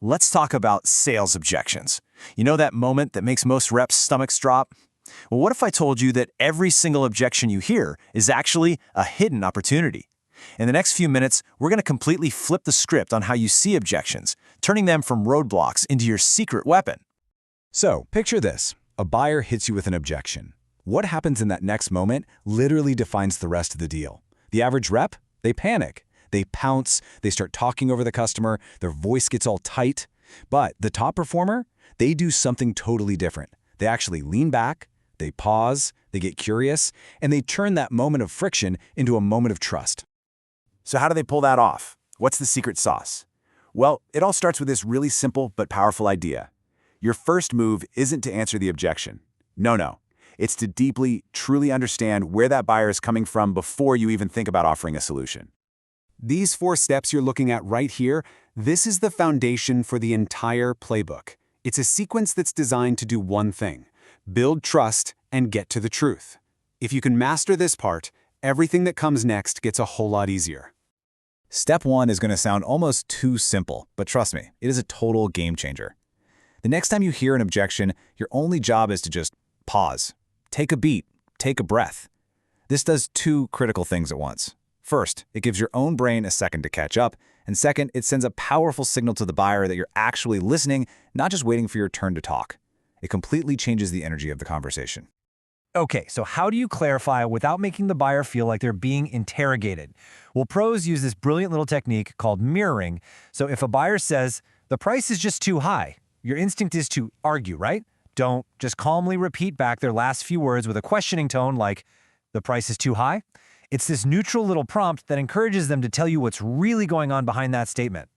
Let's talk about sales objections. You know that moment that makes most reps' stomachs drop? Well, what if I told you that every single objection you hear is actually a hidden opportunity? In the next few minutes, we're going to completely flip the script on how you see objections, turning them from roadblocks into your secret weapon. So, picture this. A buyer hits you with an objection. What happens in that next moment literally defines the rest of the deal. The average rep? They panic. They pounce, they start talking over the customer, their voice gets all tight. But the top performer? They do something totally different. They actually lean back, they pause, they get curious, and they turn that moment of friction into a moment of trust. So how do they pull that off? What's the secret sauce? Well, it all starts with this really simple but powerful idea. Your first move isn't to answer the objection. No. It's to deeply, truly understand where that buyer is coming from before you even think about offering a solution. These 4 steps you're looking at right here, this is the foundation for the entire playbook. It's a sequence that's designed to do one thing: build trust and get to the truth. If you can master this part, everything that comes next gets a whole lot easier. Step 1 is going to sound almost too simple, but trust me, it is a total game changer. The next time you hear an objection, your only job is to just pause. Take a beat, take a breath. This does 2 critical things at once. First, it gives your own brain a second to catch up, and second, it sends a powerful signal to the buyer that you're actually listening, not just waiting for your turn to talk. It completely changes the energy of the conversation. Okay, so how do you clarify without making the buyer feel like they're being interrogated? Well, pros use this brilliant little technique called mirroring. So if a buyer says, "The price is just too high," your instinct is to argue, right? Don't just calmly repeat back their last few words with a questioning tone like, "The price is too high?" It's this neutral little prompt that encourages them to tell you what's really going on behind that statement.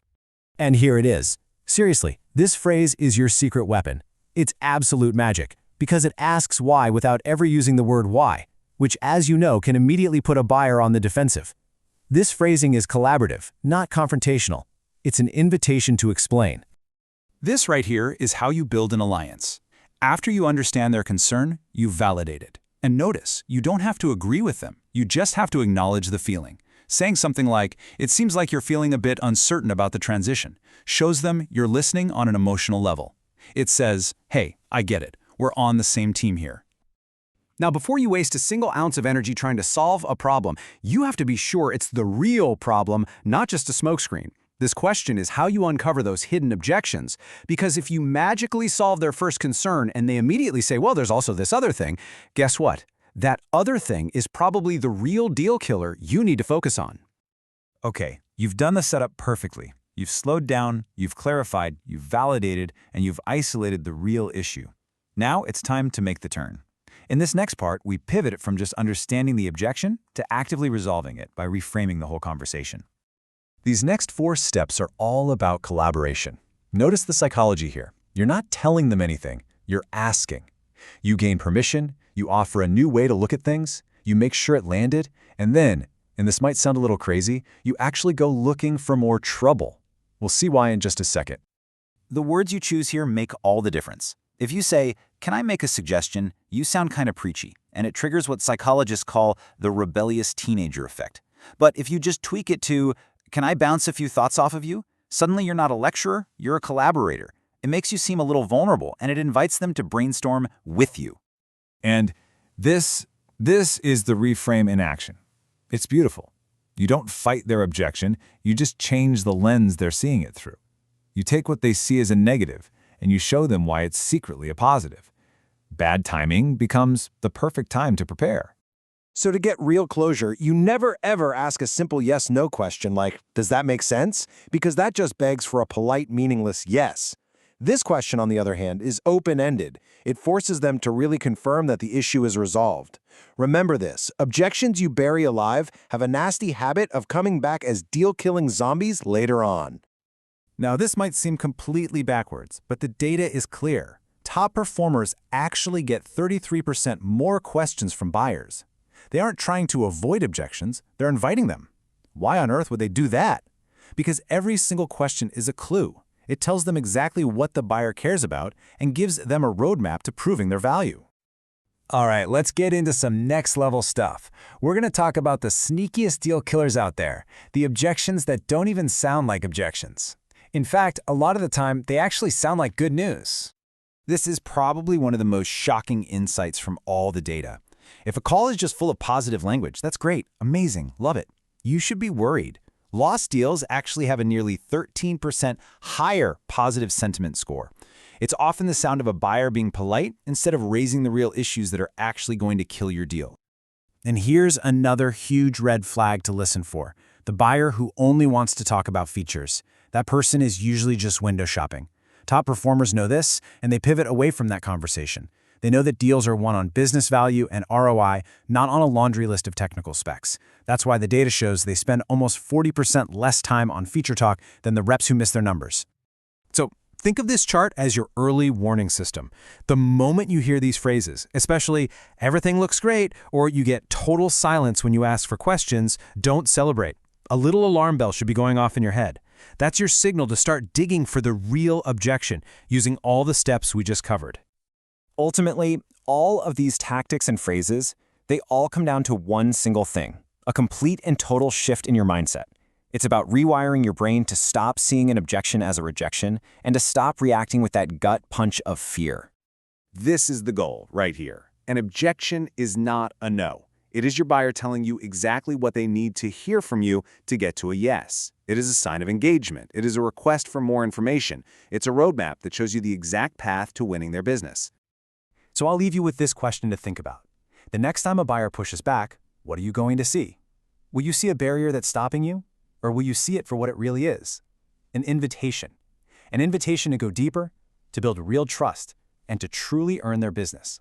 And here it is. Seriously, this phrase is your secret weapon. It's absolute magic, because it asks why without ever using the word why, which, as you know, can immediately put a buyer on the defensive. This phrasing is collaborative, not confrontational. It's an invitation to explain. This right here is how you build an alliance. After you understand their concern, you validate it. And notice, you don't have to agree with them. You just have to acknowledge the feeling. Saying something like, "It seems like you're feeling a bit uncertain about the transition," shows them you're listening on an emotional level. It says, "Hey, I get it. We're on the same team here." Now, before you waste a single ounce of energy trying to solve a problem, you have to be sure it's the real problem, not just a smokescreen. This question is how you uncover those hidden objections, because if you magically solve their first concern and they immediately say, "Well, there's also this other thing," guess what? That other thing is probably the real deal killer you need to focus on. Okay, you've done the setup perfectly. You've slowed down, you've clarified, you've validated, and you've isolated the real issue. Now it's time to make the turn. In this next part, we pivot from just understanding the objection to actively resolving it by reframing the whole conversation. These next 4 steps are all about collaboration. Notice the psychology here. You're not telling them anything, you're asking. You gain permission, you offer a new way to look at things, you make sure it landed, and then, and this might sound a little crazy, you actually go looking for more trouble. We'll see why in just a second. The words you choose here make all the difference. If you say, "Can I make a suggestion?" you sound kind of preachy, and it triggers what psychologists call the rebellious teenager effect. But if you just tweak it to, "Can I bounce a few thoughts off of you?" suddenly you're not a lecturer, you're a collaborator. It makes you seem a little vulnerable, and it invites them to brainstorm with you. And this is the reframe in action. It's beautiful. You don't fight their objection, you just change the lens they're seeing it through. You take what they see as a negative, and you show them why it's secretly a positive. Bad timing becomes the perfect time to prepare. So to get real closure, you never ever ask a simple yes-no question like, "Does that make sense?" Because that just begs for a polite, meaningless yes. This question, on the other hand, is open-ended. It forces them to really confirm that the issue is resolved. Remember this: objections you bury alive have a nasty habit of coming back as deal-killing zombies later on. Now, this might seem completely backwards, but the data is clear. Top performers actually get 33% more questions from buyers. They aren't trying to avoid objections, they're inviting them. Why on earth would they do that? Because every single question is a clue. It tells them exactly what the buyer cares about and gives them a roadmap to proving their value. All right, let's get into some next-level stuff. We're going to talk about the sneakiest deal killers out there, the objections that don't even sound like objections. In fact, a lot of the time, they actually sound like good news. This is probably one of the most shocking insights from all the data. If a call is just full of positive language, that's great, amazing, love it. You should be worried. Lost deals actually have a nearly 13% higher positive sentiment score. It's often the sound of a buyer being polite instead of raising the real issues that are actually going to kill your deal. And here's another huge red flag to listen for. The buyer who only wants to talk about features. That person is usually just window shopping. Top performers know this, and they pivot away from that conversation. They know that deals are won on business value and ROI, not on a laundry list of technical specs. That's why the data shows they spend almost 40% less time on feature talk than the reps who miss their numbers. So think of this chart as your early warning system. The moment you hear these phrases, especially "everything looks great" or you get total silence when you ask for questions, don't celebrate. A little alarm bell should be going off in your head. That's your signal to start digging for the real objection, using all the steps we just covered. Ultimately, all of these tactics and phrases, they all come down to one single thing: a complete and total shift in your mindset. It's about rewiring your brain to stop seeing an objection as a rejection and to stop reacting with that gut punch of fear. This is the goal right here. An objection is not a no. It is your buyer telling you exactly what they need to hear from you to get to a yes. It is a sign of engagement. It is a request for more information. It's a roadmap that shows you the exact path to winning their business. So I'll leave you with this question to think about. The next time a buyer pushes back, what are you going to see? Will you see a barrier that's stopping you? Or will you see it for what it really is? An invitation. An invitation to go deeper, to build real trust, and to truly earn their business.